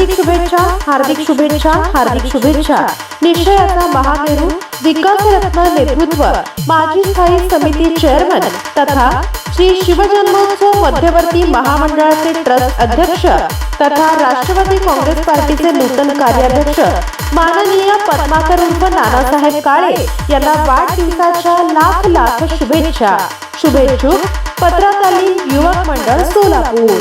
हार्दिक शुभेच्छा, हार्दिक शुभेच्छा, हार्दिक शुभेच्छा। निश्चयाचा महामेरू विकासरत्न नेतृत्व माजी स्थायी समिती चेअरमन तथा श्री शिवजन्मोत्सव मध्यवर्ती महामंडळाचे ट्रस्ट अध्यक्ष तथा राष्ट्रवादी काँग्रेस पार्टीचे नूतन कार्याध्यक्ष माननीय पद्माकर उर्फ नानासाहेब काळे यांना वाढदिवसाच्या लाख लाख शुभेच्छा। शुभेच्छुक पत्राताली युवक मंडळ सोलापूर।